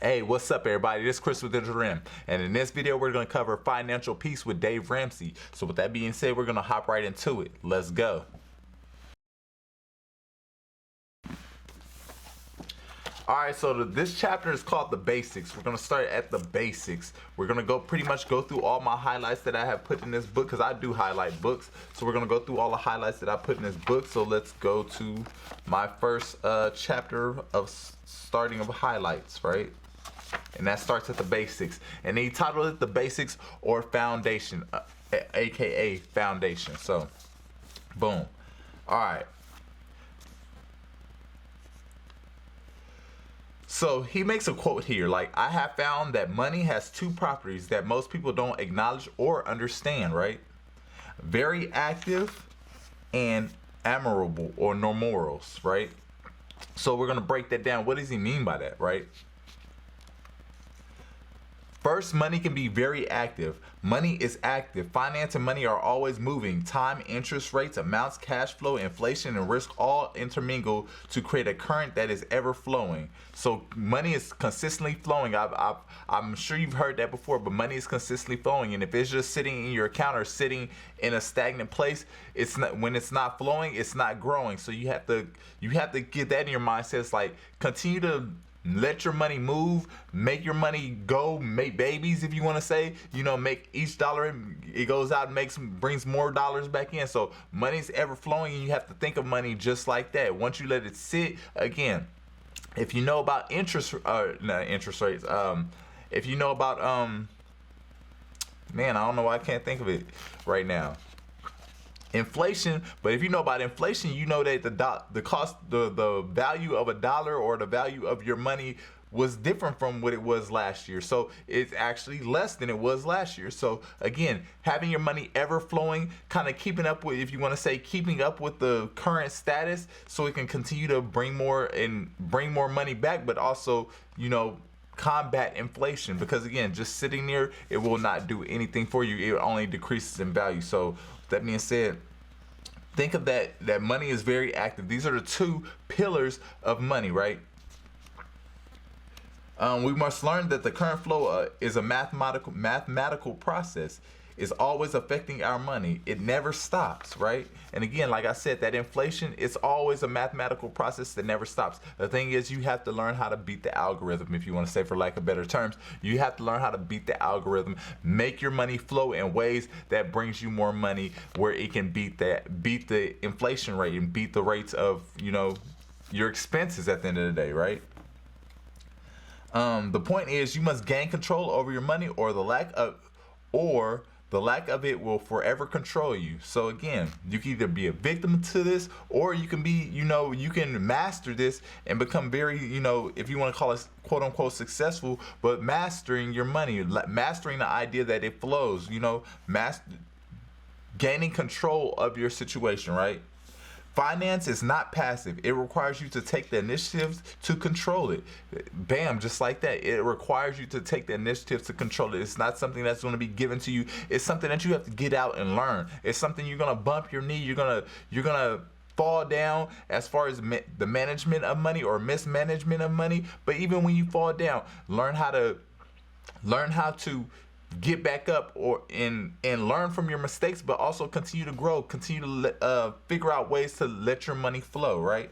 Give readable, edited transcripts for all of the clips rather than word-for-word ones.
Hey, what's up everybody? This is Chris with David Ramsey, and in this video we're going to cover financial peace with Dave Ramsey. So with that being said, we're going to hop right into it. Let's go. Alright, so this chapter is called The Basics. We're going to start at the basics. We're going to pretty much go through all my highlights that I have put in this book, because I do highlight books. So we're going to go through all the highlights that I put in this book. So let's go to my first chapter of starting of highlights, right? And that starts at the basics. And he titled it The Basics or Foundation, aka Foundation. So, boom. Alright. So he makes a quote here, like, I have found that money has two properties that most people don't acknowledge or understand, right? Very active and admirable, or no morals, right? So we're going to break that down. What does he mean by that, right? First, money can be very active. Money is active. Finance and money are always moving. Time, interest rates, amounts, cash flow, inflation, and risk all intermingle to create a current that is ever flowing. So money is consistently flowing. I'm sure you've heard that before, but money is consistently flowing. And if it's just sitting in your account or sitting in a stagnant place, it's not, when it's not flowing, it's not growing. So you have to get that in your mindset. It's like, continue to let your money move, make your money go, make babies, if you want to say, make each dollar it goes out and brings more dollars back in. So money's ever flowing, and you have to think of money just like that. Once you let it sit, again, if you know about interest rates, if you know about man, I don't know why I can't think of it right now. Inflation, but if you know about inflation, you know that the value of a dollar or the value of your money was different from what it was last year. So it's actually less than it was last year. So again, having your money ever flowing, kind of keeping up with, if you want to say, keeping up with the current status, so it can continue to bring more money back, but also, combat inflation, because again, just sitting there, it will not do anything for you. It only decreases in value. So with that being said, think of that money is very active. These are the two pillars of money, right? We must learn that the current flow is a mathematical process. Is always affecting our money. It never stops, right? And again, like I said, that inflation, it's always a mathematical process that never stops. The thing is, you have to learn how to beat the algorithm, if you want to say, for lack of better terms. You have to learn how to beat the algorithm, make your money flow in ways that brings you more money, where it can beat the inflation rate and beat the rates of, your expenses at the end of the day, right? The point is, you must gain control over your money, or the lack of it will forever control you. So again, you can either be a victim to this, or you can be, you can master this and become very, if you want to call it quote unquote successful, but mastering your money, mastering the idea that it flows, gaining control of your situation, right? Finance is not passive. It requires you to take the initiative to control it. Bam, just like that. It requires you to take the initiative to control it. It's not something that's going to be given to you. It's something that you have to get out and learn. It's something you're going to bump your knee. You're going to fall down as far as the management of money or mismanagement of money. But even when you fall down, learn how to get back up and learn from your mistakes, but also continue to grow, continue to figure out ways to let your money flow, right?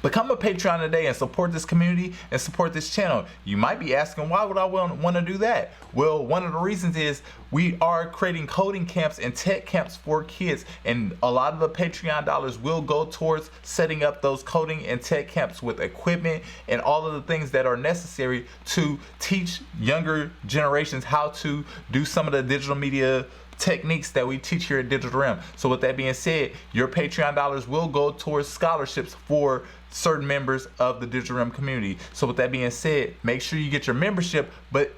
Become a Patreon today and support this community and support this channel. You might be asking, why would I want to do that? Well, one of the reasons is we are creating coding camps and tech camps for kids, and a lot of the Patreon dollars will go towards setting up those coding and tech camps with equipment and all of the things that are necessary to teach younger generations how to do some of the digital media techniques that we teach here at Digital Realm. So with that being said, your Patreon dollars will go towards scholarships for certain members of the Digital Realm community. So with that being said, make sure you get your membership, but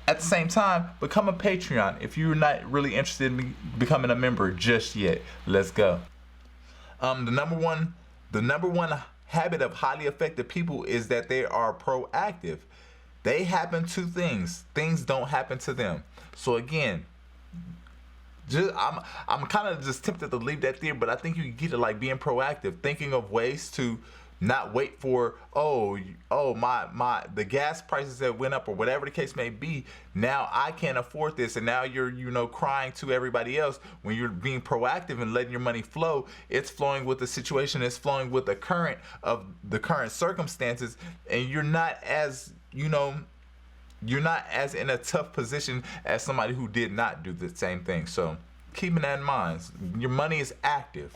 at the same time, become a Patreon if you're not really interested in becoming a member just yet. Let's go. The number one habit of highly effective people is that they are proactive. They happen to things. Things don't happen to them. So again, I'm kind of just tempted to leave that there, but I think you get it, like being proactive, thinking of ways to Not wait for, my the gas prices that went up or whatever the case may be. Now I can't afford this, and now you're crying to everybody else. When you're being proactive and letting your money flow, it's flowing with the situation, it's flowing with the current of the current circumstances, and you're not as you're not as in a tough position as somebody who did not do the same thing. So keeping that in mind, your money is active.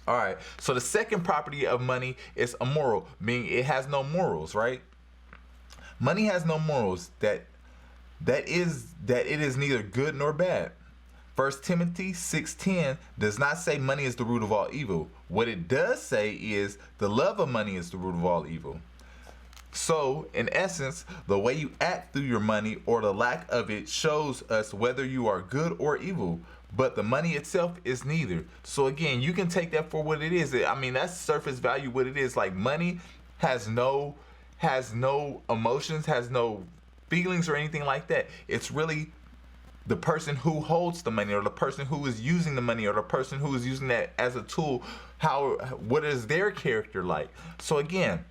All right, so the second property of money is amoral, meaning it has no morals, right? Money has no morals. That it is neither good nor bad. 1 Timothy 6:10 does not say money is the root of all evil. What it does say is the love of money is the root of all evil. So, in essence, the way you act through your money or the lack of it shows us whether you are good or evil. But the money itself is neither. So again, you can take that for what it is. I mean, that's surface value what it is. Like, money has no emotions, has no feelings or anything like that. It's really the person who holds the money, or the person who is using the money, or the person who is using that as a tool. What is their character like? So again,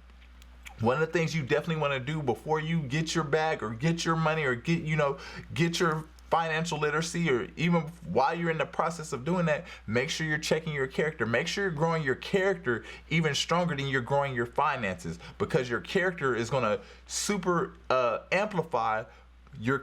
one of the things you definitely want to do before you get your bag or get your money or get your financial literacy, or even while you're in the process of doing that, make sure you're checking your character. Make sure you're growing your character even stronger than you're growing your finances, because your character is going to super amplify your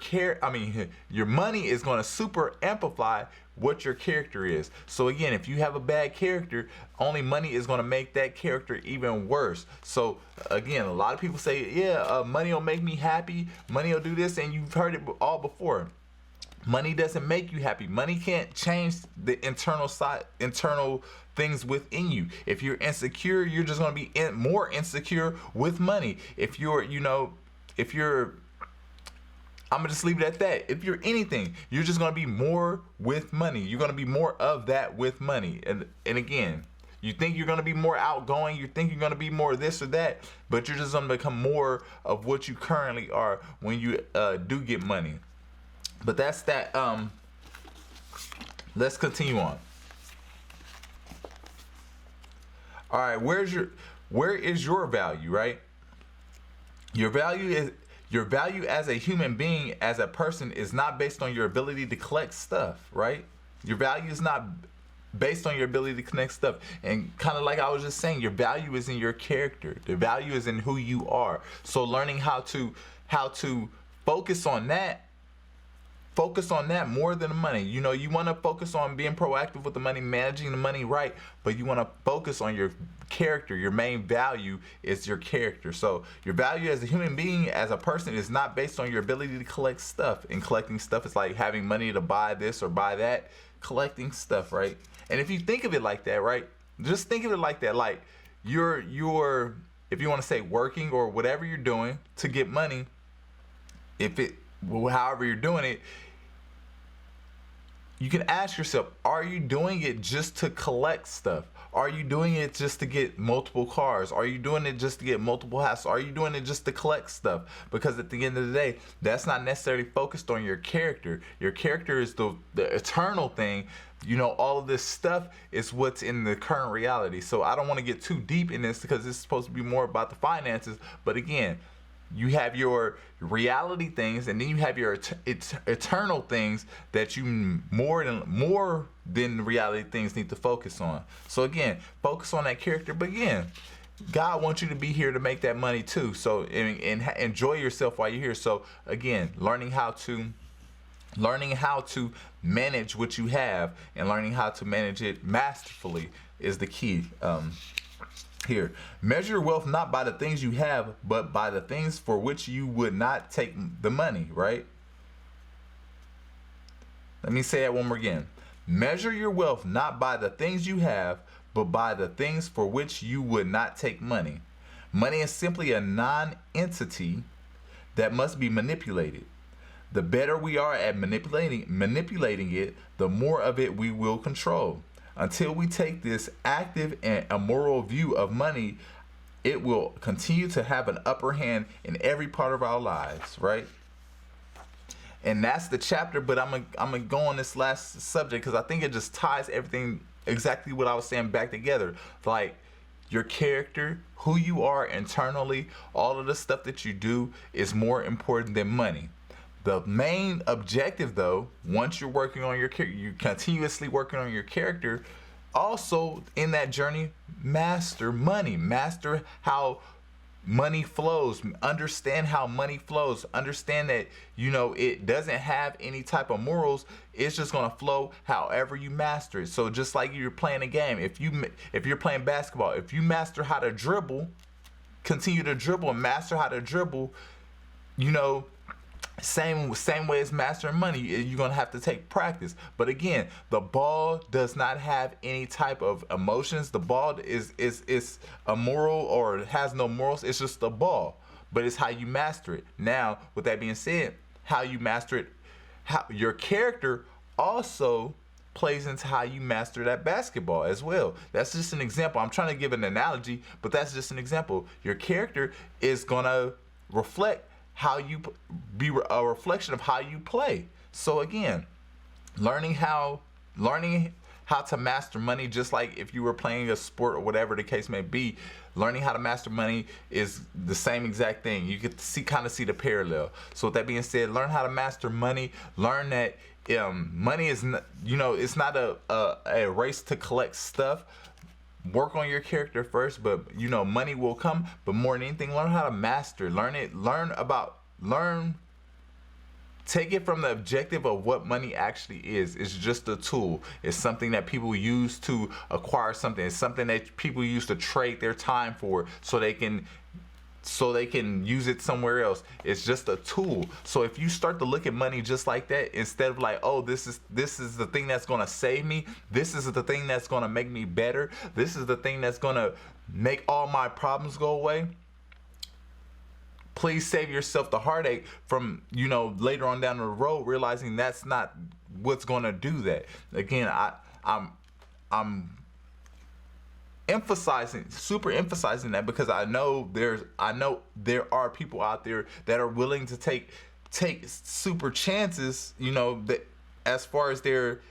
your money is going to super amplify what your character is. So again, if you have a bad character, only money is going to make that character even worse. So again, a lot of people say, money will make me happy, money will do this, and you've heard it all before. Money doesn't make you happy. Money can't change the internal things within you. If you're insecure, you're just going to be more insecure with money. If you're, I'm going to just leave it at that. If you're anything, you're just going to be more with money. You're going to be more of that with money. And again, you think you're going to be more outgoing, you think you're going to be more this or that, but you're just going to become more of what you currently are when you do get money. But that's that. Let's continue on. All right, where is your value, right? Your value as a human being, as a person, is not based on your ability to collect stuff, right? Your value is not based on your ability to connect stuff. And kind of like I was just saying, your value is in your character. The value is in who you are. So learning how to focus on that more than the money. You want to focus on being proactive with the money, managing the money right, but you want to focus on your character. Your main value is your character. So your value as a human being, as a person, is not based on your ability to collect stuff. And collecting stuff is like having money to buy this or buy that. Collecting stuff, right? And if you think of it like that, right? Just think of it like that. Like you're if you want to say working or whatever you're doing to get money, however you're doing it, you can ask yourself, are you doing it just to collect stuff? Are you doing it just to get multiple cars? Are you doing it just to get multiple houses? Are you doing it just to collect stuff? Because at the end of the day, that's not necessarily focused on your character. Your character is the eternal thing. All of this stuff is what's in the current reality. So I don't want to get too deep in this, because this is supposed to be more about the finances. But again, you have your reality things, and then you have your eternal things that you more than reality things need to focus on. So again, focus on that character. But again, God wants you to be here to make that money too. So and enjoy yourself while you're here. So again, learning how to manage what you have and learning how to manage it masterfully is the key. Here, measure your wealth not by the things you have, but by the things for which you would not take the money, right? Let me say that one more again. Measure your wealth not by the things you have, but by the things for which you would not take money. Money is simply a non-entity that must be manipulated. The better we are at manipulating it, the more of it we will control. Until we take this active and immoral view of money, it will continue to have an upper hand in every part of our lives, right? And that's the chapter, but I'm gonna go on this last subject because I think it just ties everything exactly what I was saying back together. Like, your character, who you are internally, all of the stuff that you do is more important than money. The main objective, though, once you're working on your character, you're continuously working on your character. Also, in that journey, master money, master how money flows, understand how money flows, understand that, you know, it doesn't have any type of morals. It's just going to flow however you master it. So just like you're playing a game, if you're playing basketball, if you master how to dribble, continue to dribble and master how to dribble, you know, same way as mastering money, you're gonna have to take practice. But again, the ball does not have any type of emotions. The ball is immoral, or has no morals. It's just a ball, but it's how you master it. Now, with that being said, how you master it, how your character also plays into how you master that basketball as well. That's just an example. I'm trying to give an analogy, but that's just an example. Your character is gonna reflect how you be a reflection of how you play. So again, learning how to master money, just like if you were playing a sport or whatever the case may be, learning how to master money is the same exact thing. You can kind of see the parallel. So with that being said, learn how to master money. Learn that money is not, you know, it's not a race to collect stuff. Work on your character first, but you know, money will come. But more than anything, learn how to master. Take it from the objective of what money actually is. It's just a tool. It's something that people use to acquire something. It's something that people use to trade their time for, so they can use it somewhere else. It's just a tool. So if you start to look at money just like that, instead of like, oh, this is the thing that's gonna save me, this is the thing that's gonna make me better, this is the thing that's gonna make all my problems go away, please save yourself the heartache from, you know, later on down the road realizing that's not what's gonna do that. Again, I'm super emphasizing that because I know there are people out there that are willing to take super chances, you know, that as far as their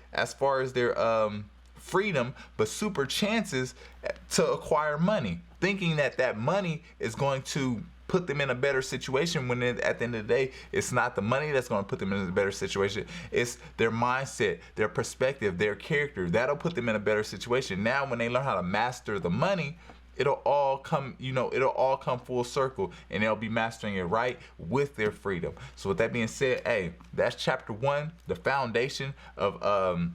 freedom, but super chances to acquire money, thinking that money is going to put them in a better situation, when at the end of the day, it's not the money that's going to put them in a better situation. It's their mindset, their perspective, their character. That'll put them in a better situation. Now, when they learn how to master the money, it'll all come, you know, it'll all come full circle, and they'll be mastering it right with their freedom. So with that being said, hey, that's chapter 1, the foundation of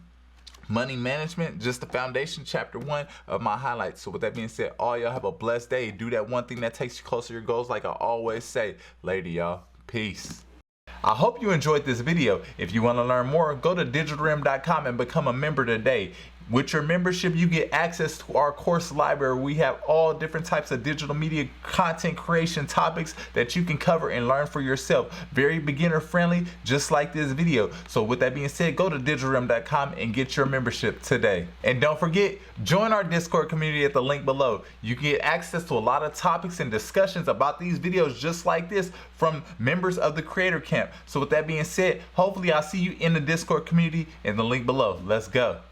money management, just the foundation, chapter 1 of my highlights. So with that being said, all y'all have a blessed day. Do that one thing that takes you closer to your goals, like I always say. Later, y'all. Peace. I hope you enjoyed this video. If you want to learn more, go to digitalrim.com and become a member today. With your membership, you get access to our course library. We have all different types of digital media content creation topics that you can cover and learn for yourself. Very beginner friendly, just like this video. So with that being said, go to digitalrim.com and get your membership today. And don't forget, join our Discord community at the link below. You can get access to a lot of topics and discussions about these videos just like this from members of the Creator Camp. So with that being said, hopefully I'll see you in the Discord community in the link below. Let's go.